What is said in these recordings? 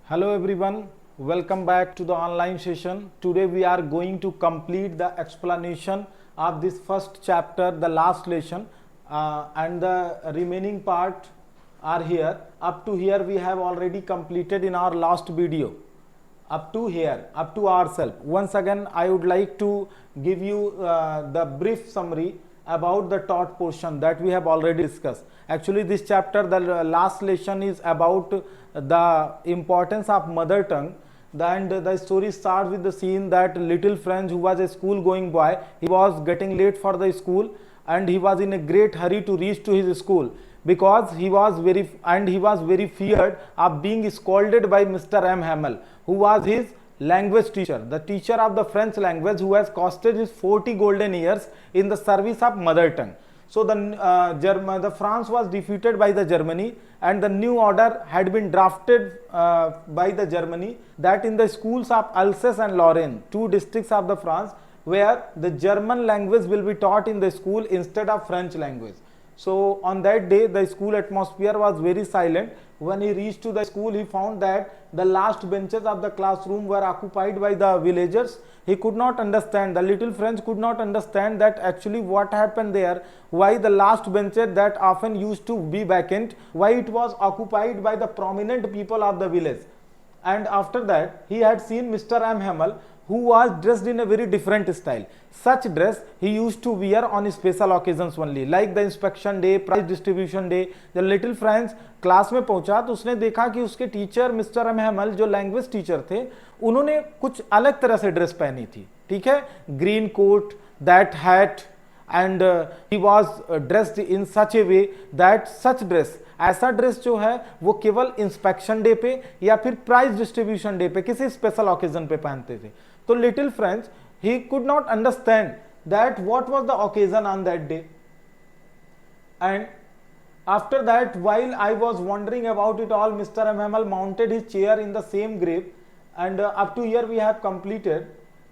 Hello everyone, welcome back to the online session. Today we are going to complete the explanation of this first chapter, the last lesson, and the remaining part are here. Up to here we have already completed in our last video. Up to here, up to ourselves. Once again, I would like to give you the brief summary about the taught portion that we have already discussed. Actually, this chapter, the last lesson is about the importance of mother tongue. And the story starts with the scene that little Franz, who was a school going boy, he was getting late for the school and he was in a great hurry to reach to his school because he was very feared of being scolded by Mr. M. Hamel, who was his language teacher, the teacher of the French language, who has costed his 40 golden years in the service of mother tongue. So the France was defeated by the Germany, and the new order had been drafted by the Germany that in the schools of Alsace and Lorraine, two districts of the France, where the German language will be taught in the school instead of French language. So on that day, the school atmosphere was very silent. When he reached to the school, he found that the last benches of the classroom were occupied by the villagers. He could not understand, the little French could not understand that actually what happened there, why the last benches that often used to be vacant, why it was occupied by the prominent people of the village. And after that, he had seen Mr. M. Hamel, who was dressed in a very different style. Such dress he used to wear on special occasions only, like the inspection day, prize distribution day. The little Franz class में पहुंचा तो उसने देखा कि उसके teacher mister M हैमल जो language teacher थे, उन्होंने कुछ अलग तरह से ड्रेस पहनी थी. ठीक है, green coat, that hat, and he was dressed in such a way that such dress, ऐसा ड्रेस जो है वो केवल इंस्पेक्शन डे पे या फिर प्राइज डिस्ट्रीब्यूशन डे पे किसी स्पेशल ऑकेजन पे पहनते थे. तो little French he could not understand that what was the occasion on that day. And after that, while I was wondering about it all, Mr. M. Hamel mounted his chair in the same grave, and up to here we have completed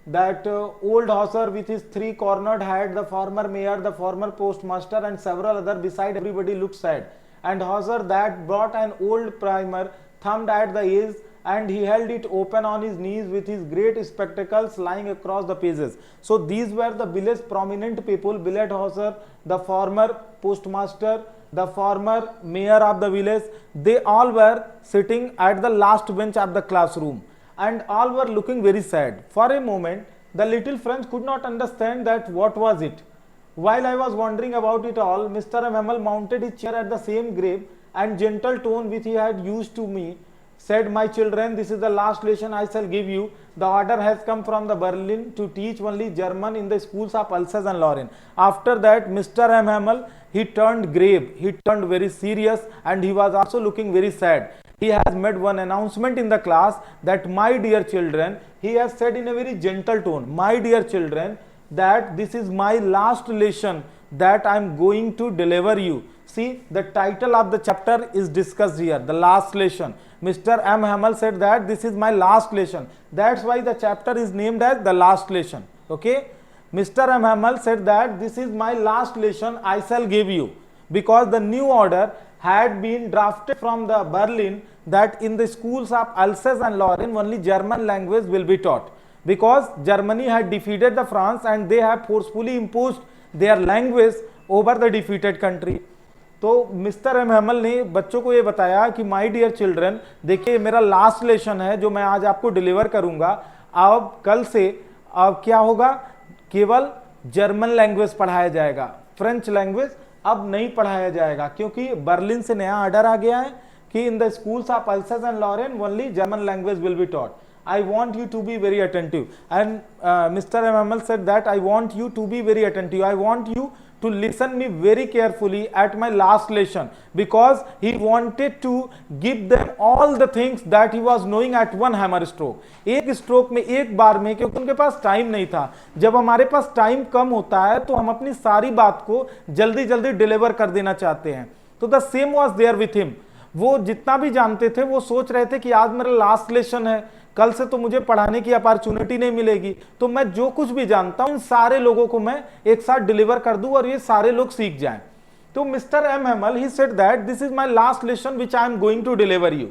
that old Hauser with his three-cornered hat, the former mayor, the former postmaster, and several other beside everybody looked sad. And Hauser that brought an old primer, thumbed at the edge, and he held it open on his knees with his great spectacles lying across the pages. So these were the village prominent people, Billet Hauser, the former postmaster, the former mayor of the village. They all were sitting at the last bench of the classroom, and all were looking very sad. For a moment, the little French could not understand that what was it. While I was wondering about it all, Mr. M. Hamel mounted his chair at the same grave, and gentle tone which he had used to me said, "My children, this is the last lesson I shall give you. The order has come from the Berlin to teach only German in the schools of Alsace and Lorraine." After that, Mr. M. Hamel, he turned grave, he turned very serious, and he was also looking very sad. He has made one announcement in the class that, "My dear children," he has said in a very gentle tone, "My dear children, that this is my last lesson that I am going to deliver you." See, the title of the chapter is discussed here, the last lesson. Mr. M. Hamel said that this is my last lesson. That's why the chapter is named as the last lesson. Okay, Mr. M. Hamel said that this is my last lesson I shall give you, because the new order had been drafted from the Berlin that in the schools of Alsace and Lorraine only German language will be taught, because Germany had defeated the France and they have forcefully imposed their language over the defeated country. तो Mister M Hamel ने बच्चों को ये बताया कि my dear children, देखिए मेरा last lesson है जो मैं आज आपको डिलीवर करूंगा. अब कल से अब क्या होगा, केवल जर्मन लैंग्वेज पढ़ाया जाएगा, फ्रेंच लैंग्वेज अब नहीं पढ़ाया जाएगा, क्योंकि बर्लिन से नया ऑर्डर आ गया है कि in the schools of Alsace and Lorraine only German language will be taught. I want you to be very attentive. And Mr. M. Hamel said that I want you to be very attentive. I want you to listen me very carefully at my last lesson, because he wanted to give them all the things that he was knowing at one hammer stroke. एक stroke में, एक बार में, क्योंकि उनके पास time नहीं था. जब हमारे पास टाइम कम होता है तो हम अपनी सारी बात को जल्दी जल्दी डिलीवर कर देना चाहते हैं. तो the same was there with him. वो जितना भी जानते थे वो सोच रहे थे कि आज मेरा लास्ट लेसन है, कल से तो मुझे पढ़ाने की अपॉर्चुनिटी नहीं मिलेगी, तो मैं जो कुछ भी जानता हूं इन सारे लोगों को मैं एक साथ डिलीवर कर दूं और ये सारे लोग सीख जाएं. तो Mister M Hamel, he said that this is my last lesson which I am going to deliver you.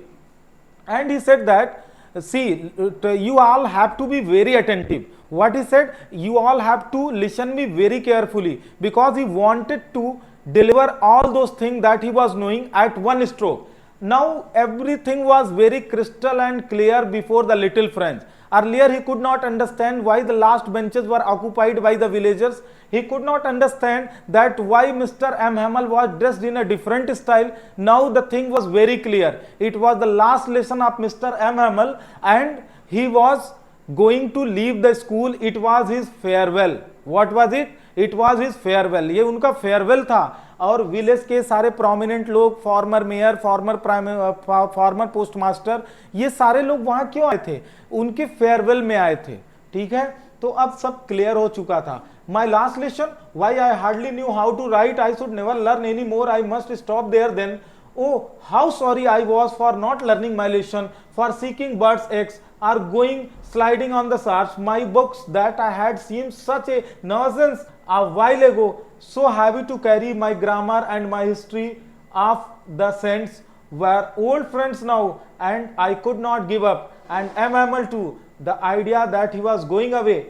and he said that, see, you all have to be very attentive. What he said, you all have to listen me very carefully, because he wanted to deliver all those things that he was knowing at one stroke. Now everything was very crystal and clear before the little friends. Earlier he could not understand why the last benches were occupied by the villagers. He could not understand that why Mr. M. Hamel was dressed in a different style. Now the thing was very clear. It was the last lesson of Mr. M. Hamel, and he was going to leave the school. It was his farewell. What was it? It was his farewell. ये उनका farewell था, और village के सारे prominent लोग, farmer mayor, farmer postmaster, ये सारे लोग वहां क्यों आए थे? उनके फेयरवेल में आए थे। ठीक है, तो अब सब क्लियर हो चुका था। My last lesson, why I hardly knew how to write, I should never learn any more, I must stop there then, oh how sorry I was for not learning my lesson, for seeking birds eggs, or going sliding on the sharks. My books that I had seemed such a nuisance a while ago, so heavy to carry. My grammar and my history of the saints were old friends now, and I could not give up. And M. Hamel too, the idea that he was going away,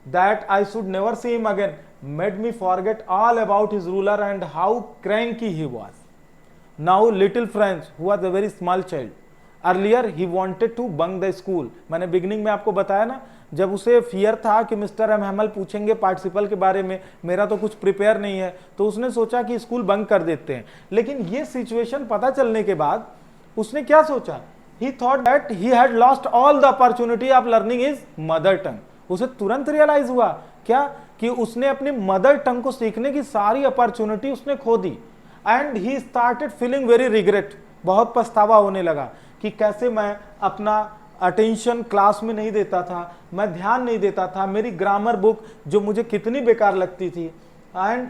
that I should never see him again, made me forget all about his ruler and how cranky he was. Now little Franz, who was a very small child, earlier he wanted to bunk the school. मैंने beginning में आपको बताया ना, जब उसे fear था कि mister M हैमल पूछेंगे पार्टिसिपल के बारे में, मेरा तो कुछ प्रिपेयर नहीं है, तो उसने सोचा कि स्कूल बंक कर देते हैं। लेकिन ये सिचुएशन पता चलने के बाद उसने क्या सोचा? He thought that he had lost all the opportunity of learning his mother tongue. उसे तुरंत रियलाइज हुआ क्या कि उसने अपनी मदर टंग को सीखने की सारी अपॉर्चुनिटी उसने खो दी। And he started feeling very regret, बहुत पछतावा होने लगा कि कैसे मैं अपना अटेंशन क्लास में नहीं देता था, मैं ध्यान नहीं देता था, मेरी ग्रामर बुक जो मुझे कितनी बेकार लगती थी, and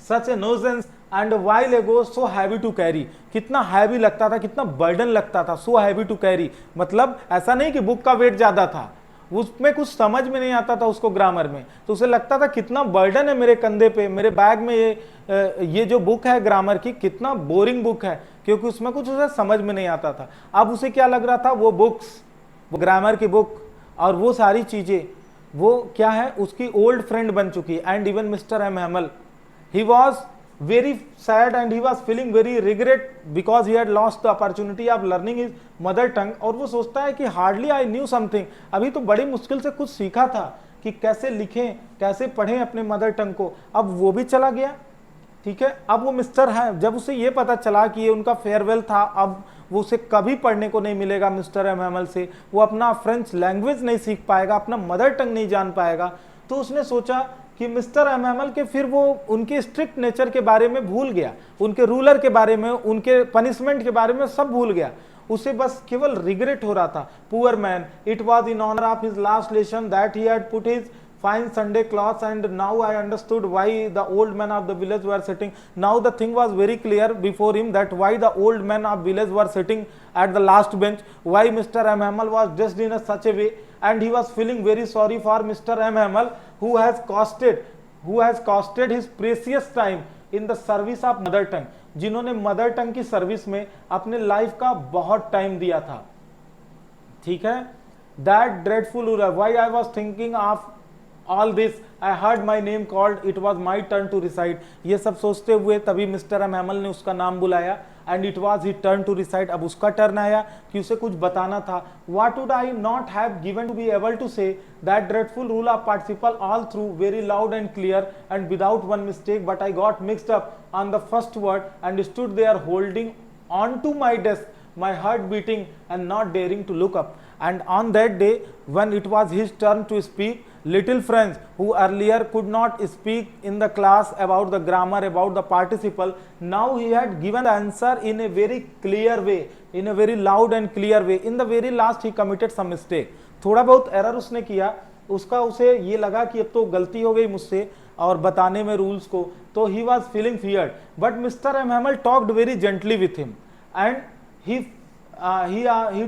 such a nuisance and while ago so heavy to carry, कितना हैवी लगता था, कितना बर्डन लगता था, सो हैवी टू कैरी, मतलब ऐसा नहीं कि बुक का वेट ज्यादा था, उसमें कुछ समझ में नहीं आता था उसको ग्रामर में, तो उसे लगता था कितना बर्डन है मेरे कंधे पे, मेरे बैग में ये जो बुक है ग्रामर की कितना बोरिंग बुक है, क्योंकि उसमें कुछ उसे समझ में नहीं आता था। अब उसे क्या लग रहा था, वो बुक्स, वो ग्रामर की बुक और वो सारी चीजें वो क्या है, उसकी ओल्ड फ्रेंड बन चुकी। And even Mister M Hamel, he was very sad and he was feeling very regret because he had lost the opportunity of learning his mother tongue। और वो सोचता है कि hardly I knew something, अभी तो बड़ी मुश्किल से कुछ सीखा था कि कैसे लिखें, कैसे पढ़ें अपने मदर टंग को, अब वो भी चला गया। ठीक है, अब वो मिस्टर है, जब उसे ये पता चला कि ये उनका फेयरवेल था, अब वो उसे कभी पढ़ने को नहीं मिलेगा मिस्टर एम हैमल से, वो अपना फ्रेंच लैंग्वेज नहीं सीख पाएगा, अपना मदर टंग नहीं जान पाएगा, तो उसने सोचा कि मिस्टर एम हैमल के फिर वो उनके स्ट्रिक्ट नेचर के बारे में भूल गया, उनके रूलर के बारे में, उनके पनिशमेंट के बारे में सब भूल गया, उसे बस केवल रिग्रेट हो रहा था। Poor man, it was in honour of his last lesson that he had put his fine Sunday clothes, and now I understood why the old men of the village were sitting. Now the thing was very clear before him that why the old men of village were sitting at the last bench, why Mr. M. Hamel was dressed in such a way, and he was feeling very sorry for Mr. M. Hamel who has costed his precious time in the service of mother tongue, जिन्होंने mother tongue की service में अपने life का बहुत time दिया था। ठीक है, that dreadful ruler, why I was thinking of all this, I heard my name called, it was my turn to recite। ये सब सोचते हुए तभी मिस्टर एम हैमल ने उसका नाम बुलाया, and it was his turn to recite, अब उसका टर्न आया कि उसे कुछ बताना था। What would I not have given to be able to say that dreadful rule of participle all through very loud and clear and without one mistake, but I got mixed up on the first word and stood there holding on to my desk, my heart beating and not daring to look up। And on that day when it was his turn to speak, little Franz, who earlier could not speak in the class about the grammar, about the participle, now he had given the answer in a very clear way, in a very loud and clear way। in the very last he committed some mistake, थोड़ा बहुत error उसने किया, उसका उसे ये लगा कि अब तो गलती हो गई मुझसे और बताने में रूल्स को, तो he was feeling feared, but Mr. M. Hamel talked very gently with him, and he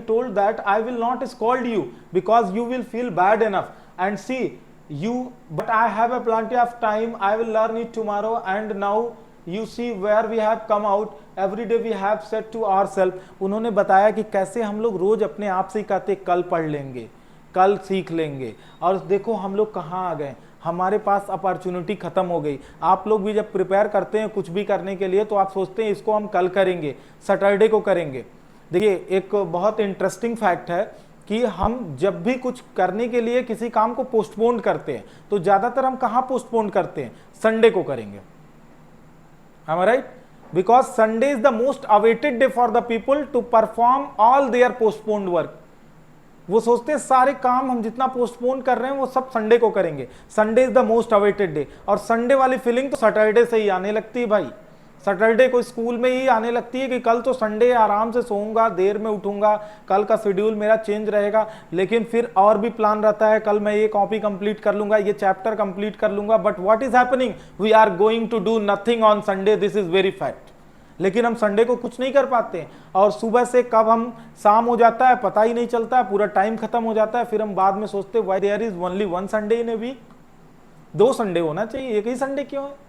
told that I will not scold you because you will feel bad enough, and see you, but I have a plenty of time, I will learn it tomorrow, and now you see where we have come out, every day we have said to ourselves, उन्होंने बताया कि कैसे हम लोग रोज अपने आप से ही कहते कल पढ़ लेंगे, कल सीख लेंगे, और देखो हम लोग कहाँ आ गए, हमारे पास अपॉर्चुनिटी खत्म हो गई। आप लोग भी जब प्रिपेयर करते हैं कुछ भी करने के लिए तो आप सोचते हैं इसको हम कल करेंगे, सैटरडे को करेंगे। देखिए एक बहुत इंटरेस्टिंग फैक्ट है कि हम जब भी कुछ करने के लिए किसी काम को पोस्टपोन करते हैं तो ज्यादातर हम कहाँ पोस्टपोन करते हैं, संडे को करेंगे। Am I right? Because Sunday is the most awaited day for the people to perform all their postponed work. वो सोचते हैं सारे काम हम जितना पोस्टपोन कर रहे हैं वो सब संडे को करेंगे। Sunday is the most awaited day, और संडे वाली फीलिंग तो सैटरडे से ही आने लगती है भाई। सैटरडे को स्कूल में ही आने लगती है कि कल तो संडे, आराम से सोऊंगा, देर में उठूंगा, कल का शेड्यूल मेरा चेंज रहेगा। लेकिन फिर और भी प्लान रहता है, कल मैं ये कॉपी कंप्लीट कर लूंगा, ये चैप्टर कंप्लीट कर लूंगा। But what is happening, we are going to do nothing on Sunday, this is very fact. लेकिन हम संडे को कुछ नहीं कर पाते हैं, और सुबह से कब हम शाम हो जाता है पता ही नहीं चलता है, पूरा टाइम खत्म हो जाता है। फिर हम बाद में सोचते हैं why there is only one Sunday in a week, 2 Sunday होना चाहिए, एक ही संडे क्यों है।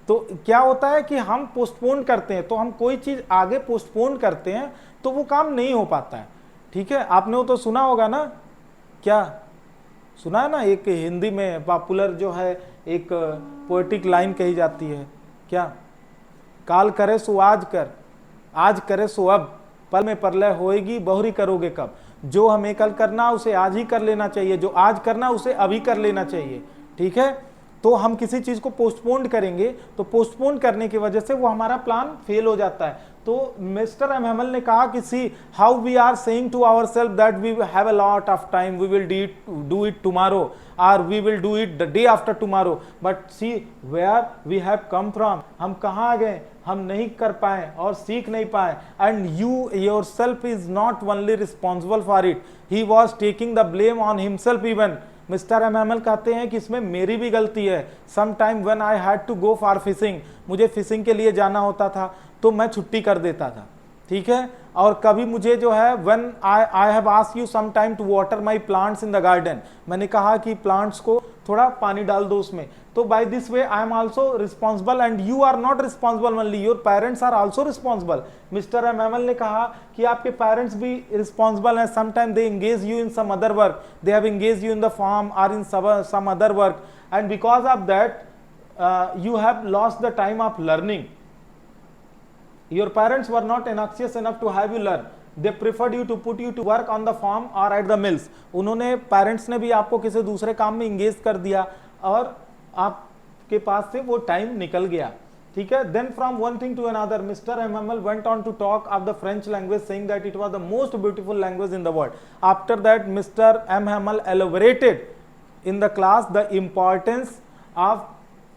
तो क्या होता है कि हम पोस्टपोन करते हैं, तो हम कोई चीज आगे पोस्टपोन करते हैं तो वो काम नहीं हो पाता है। ठीक है, आपने वो तो सुना होगा ना, क्या सुना है ना, एक हिंदी में पॉपुलर जो है एक पोएटिक लाइन कही जाती है, क्या, काल करे सो आज कर, आज करे सो अब, पल में प्रलय होएगी बहुरी करोगे कब। जो हमें कल करना उसे आज ही कर लेना चाहिए, जो आज करना उसे अभी कर लेना चाहिए। ठीक है, तो हम किसी चीज को पोस्टपोन करेंगे तो पोस्टपोन करने की वजह से वो हमारा प्लान फेल हो जाता है। तो मिस्टर एम हैमल ने कहा कि see how we are saying to ourselves that we have a lot of time, we will do it tomorrow, और we will do it the day after tomorrow, but see where we have come from, हम कहाँ आ गए, हम नहीं कर पाए और सीख नहीं पाए। And you yourself is not only responsible for it, he was taking the blame on himself even. Mister M Hamel कहते हैं कि इसमें मेरी भी गलती है। Some time when I had to go for fishing, मुझे फिशिंग के लिए जाना होता था तो मैं छुट्टी कर देता था। ठीक है, और कभी मुझे जो है when I have asked you some time to water my plants in the garden, मैंने कहा कि प्लांट्स को थोड़ा पानी डाल दो उसमें, तो by this way I am also responsible and you are not responsible only, your parents are also responsible. Mister M Hamel ने कहा कि आपके पेरेंट्स भी रिस्पॉन्सिबल हैं, some time they engage you in some other work, they have engage you in the farm और in some other work, and because of that you have lost the time of learning. Your parents were not anxious enough to have you learn. They preferred you to put you to work on the farm or at the mills. उन्होंने parents ने भी आपको किसी दूसरे काम में engage कर दिया और आपके पास से वो टाइम निकल गया। ठीक है, then from one thing to another, Mr. M. Hamel went on to talk of the French language, saying that it was the most beautiful language in the world. After that, Mr. M. Hamel elaborated in the class the importance of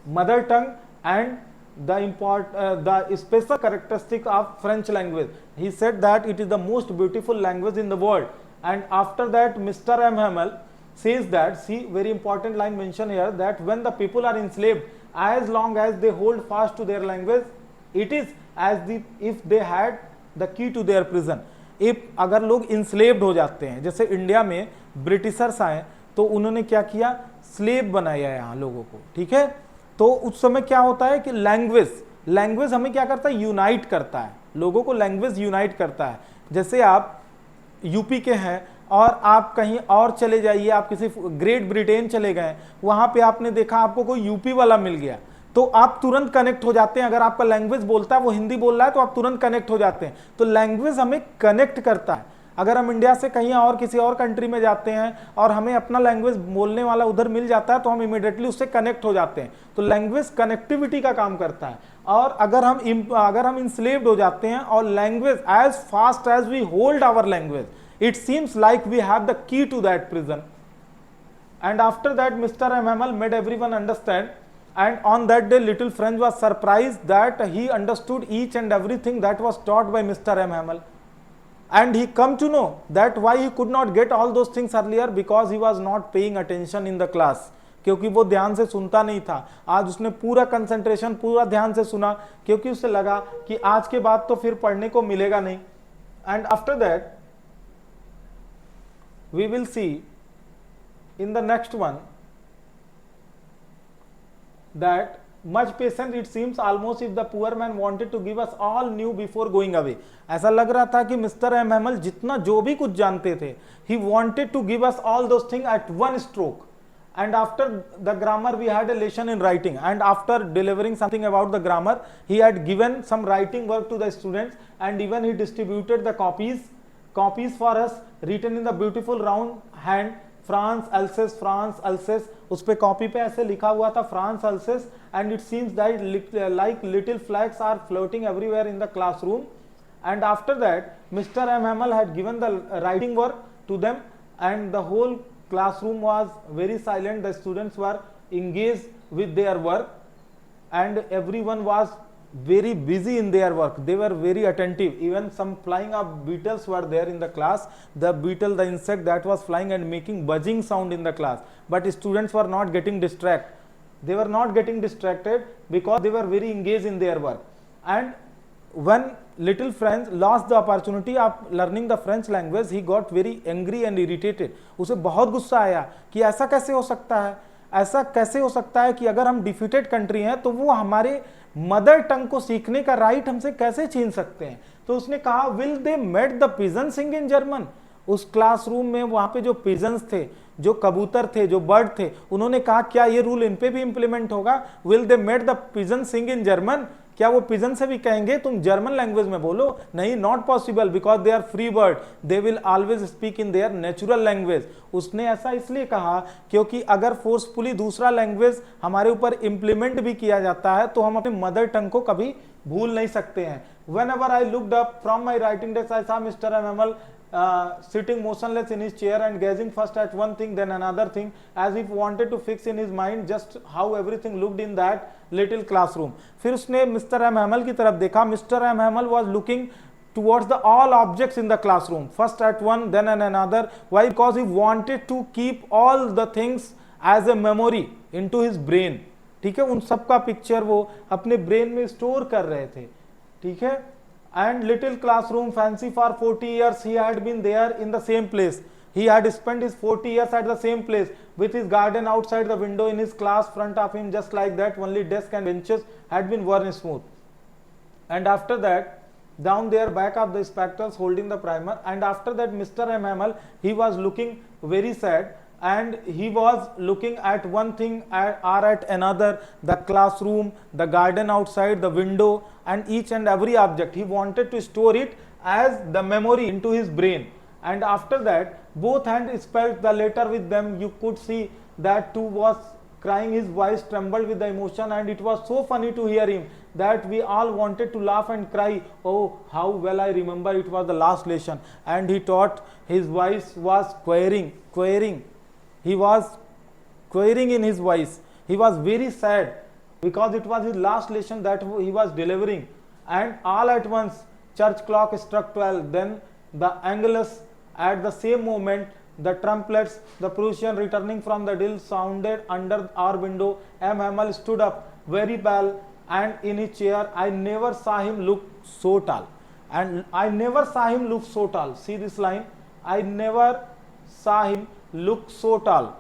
mother tongue and the special characteristic of French language. He said that it is the most beautiful language in the world. And after that, Mr. M. Hamel says that, see, very important line mentioned here, that when the people are enslaved, as long as they hold fast to their language, it is as if they had the key to their prison. if अगर लोग enslaved हो जाते हैं, जैसे India में Britishers आए तो उन्होंने क्या किया, स्लेव बनाया यहाँ लोगों को। ठीक है, तो उस समय क्या होता है कि लैंग्वेज हमें क्या करता है, यूनाइट करता है, लोगों को लैंग्वेज यूनाइट करता है। जैसे आप यूपी के हैं और आप कहीं और चले जाइए, आप किसी ग्रेट ब्रिटेन चले गए, वहां पे आपने देखा आपको कोई यूपी वाला मिल गया तो आप तुरंत कनेक्ट हो जाते हैं। अगर आपका लैंग्वेज बोलता है, वो हिंदी बोल रहा है, तो आप तुरंत कनेक्ट हो जाते हैं। तो लैंग्वेज हमें कनेक्ट करता है। अगर हम इंडिया से कहीं और किसी और कंट्री में जाते हैं और हमें अपना लैंग्वेज बोलने वाला उधर मिल जाता है तो हम इमीडिएटली उससे कनेक्ट हो जाते हैं। तो लैंग्वेज कनेक्टिविटी का काम करता है। और अगर हम इंस्लेव्ड हो जाते हैं और language, as fast as we hold our language, it seems like we have the key to that prison. And after that, Mr. M. Hamel made everyone understand, and on that day little French was surprised that he understood each and everything that was taught by Mr. M. Hamel, and he come to know that why he could not get all those things earlier, because he was not paying attention in the class, क्योंकि वो ध्यान से सुनता नहीं था। आज उसने पूरा कंसंट्रेशन, पूरा ध्यान से सुना, क्योंकि उसे लगा कि आज के बाद तो फिर पढ़ने को मिलेगा नहीं। And after that we will see in the next one that much patience it seems almost if the poor man wanted to give us all new before going away. ऐसा लग रहा था कि मिस्टर एम हैमल जितना जो भी कुछ जानते थे, he wanted to give us all those things at one stroke. And after the grammar we had a lesson in writing, and after delivering something about the grammar he had given some writing work to the students, and even he distributed the copies for us written in the beautiful round hand France Alsace. उस पे copy पे ऐसे लिखा हुआ था France Alsace, and it seems that like little flags are floating everywhere in the classroom. And after that Mr. M. Hamel had given the writing work to them, and the whole classroom was very silent. The students were engaged with their work, and everyone was very busy in their work. They were very attentive. Even some flying up beetles were there in the class. The beetle, the insect that was flying and making buzzing sound in the class, but students were not getting distracted. They were not getting distracted because they were very engaged in their work. And when little Franz lost the opportunity of learning the French language, he got very angry and irritated. उसे बहुत गुस्सा आया कि ऐसा कैसे हो सकता है, ऐसा कैसे हो सकता है कि अगर हम डिफीटेड कंट्री हैं तो वो हमारे मदर टंग को सीखने का राइट हमसे कैसे छीन सकते हैं. तो उसने कहा, will they made the pigeon sing in German. उस क्लासरूम में वहां पे जो पिजन्स थे, जो कबूतर थे, जो बर्ड थे, उन्होंने कहा क्या ये रूल इन पे भी इंप्लीमेंट होगा. Will they made the pigeon sing in German. क्या वो पिजन से भी कहेंगे तुम जर्मन लैंग्वेज में बोलो. नहीं, not possible, because they are free bird, they will always speak in their natural language. उसने ऐसा इसलिए कहा क्योंकि अगर फोर्सफुली दूसरा लैंग्वेज हमारे ऊपर इंप्लीमेंट भी किया जाता है तो हम अपने मदर टंग को कभी भूल नहीं सकते हैं. Whenever I looked up from my writing desk, I saw Mr. Hamel sitting motionless in his chair and gazing first at one thing then another thing, as if wanted to fix in his mind just how everything looked in that little classroom. फिर उसने mister M हैमल की तरफ देखा. Mister M Hamel was looking towards the all objects in the classroom, first at one then at another. Why? Because he wanted to keep all the things as a memory into his brain. ठीक है, उन सब का picture वो अपने brain में store कर रहे थे. ठीक है. And little classroom, fancy for 40 years he had been there in the same place. He had spent his 40 years at the same place with his garden outside the window, in his class front of him, just like that. Only desk and benches had been worn smooth. And after that, down there back of the spectacles holding the primer, and after that Mr. M. Hamel, he was looking very sad, and he was looking at one thing or at another, the classroom, the garden outside, the window, and each and every object. He wanted to store it as the memory into his brain. And after that, both hands spelled the letter with them. You could see that too was crying. His voice trembled with the emotion, and it was so funny to hear him that we all wanted to laugh and cry. Oh, how well I remember it was the last lesson. And he thought his voice was querying. He was querying in his voice. He was very sad because it was his last lesson that he was delivering. And all at once church clock struck 12. Then the Angelus. At the same moment the trumpets, the Prussian returning from the drill, sounded under our window. M. Hamel stood up very pale and in his chair. I never saw him look so tall. And I never saw him look so tall. See this line. I never saw him look so tall.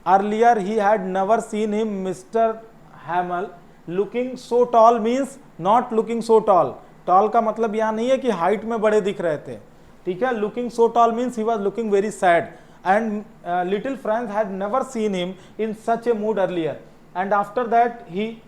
Earlier he had never seen him, Mr. Hamel, looking so tall means not looking so tall. Tall का मतलब यहाँ नहीं है कि height में बड़े दिख रहे थे. ठीक है. Looking so tall means he was looking very sad, and little Franz had never seen him in such a mood earlier. And after that he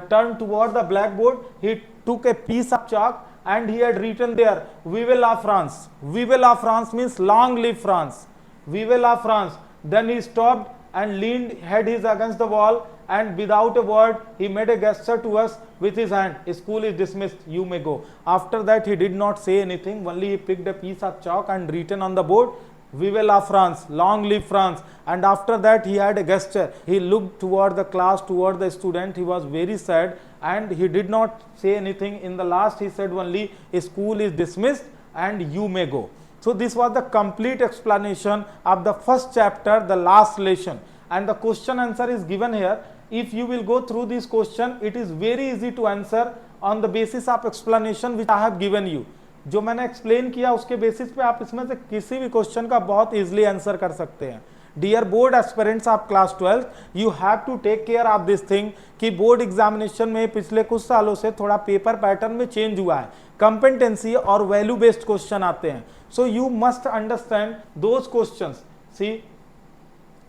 turned toward the blackboard. He took a piece of chalk and he had written there, "Vive la France." Vive la France means long live France. Vive la France. Then he stopped and leaned head his against the wall, and without a word he made a gesture to us with his hand. School is dismissed, you may go. After that he did not say anything, only he picked a piece of chalk and written on the board, "Vive la France, long live France." And after that he had a gesture. He looked toward the class, toward the student. He was very sad and he did not say anything. In the last he said only, "School is dismissed and you may go." So this was the complete explanation of the first chapter, the last lesson, and the question answer is given here. If you will go through this question, it is very easy to answer on the basis of explanation which I have given you. जो मैंने explain किया उसके basis पे आप इसमें से किसी भी क्वेश्चन का बहुत इजीली आंसर कर सकते हैं. Dear board aspirants of class 12th, you have to take care of this thing कि बोर्ड एग्जामिनेशन में पिछले कुछ सालों से थोड़ा पेपर पैटर्न में चेंज हुआ है, कंपेटेंसी और वैल्यू बेस्ड क्वेश्चन आते हैं। So you must understand those questions. See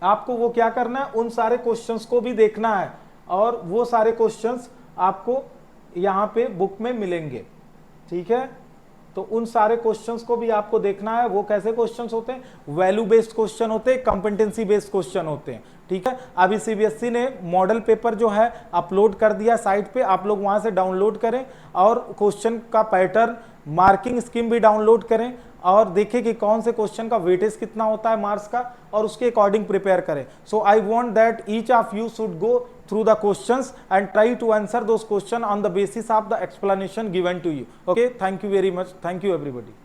आपको वो क्या करना है, उन सारे क्वेश्चंस को भी देखना है और वो सारे क्वेश्चंस आपको यहाँ पे बुक में मिलेंगे, ठीक है। तो उन सारे क्वेश्चंस को भी आपको देखना है। वो कैसे क्वेश्चंस होते हैं, वैल्यू बेस्ड क्वेश्चन होते हैं, कंपेटेंसी बेस्ड क्वेश्चन होते हैं, ठीक है। अभी सीबीएसई ने मॉडल पेपर जो है अपलोड कर दिया साइट पे, आप लोग वहां से डाउनलोड करें और क्वेश्चन का पैटर्न, मार्किंग स्कीम भी डाउनलोड करें और देखें कि कौन से क्वेश्चन का वेटेज कितना होता है मार्क्स का, और उसके अकॉर्डिंग प्रिपेयर करें। So I want that each of you should go through the questions and try to answer those questions on the basis of the explanation given to you. Okay, thank you very much. Thank you everybody.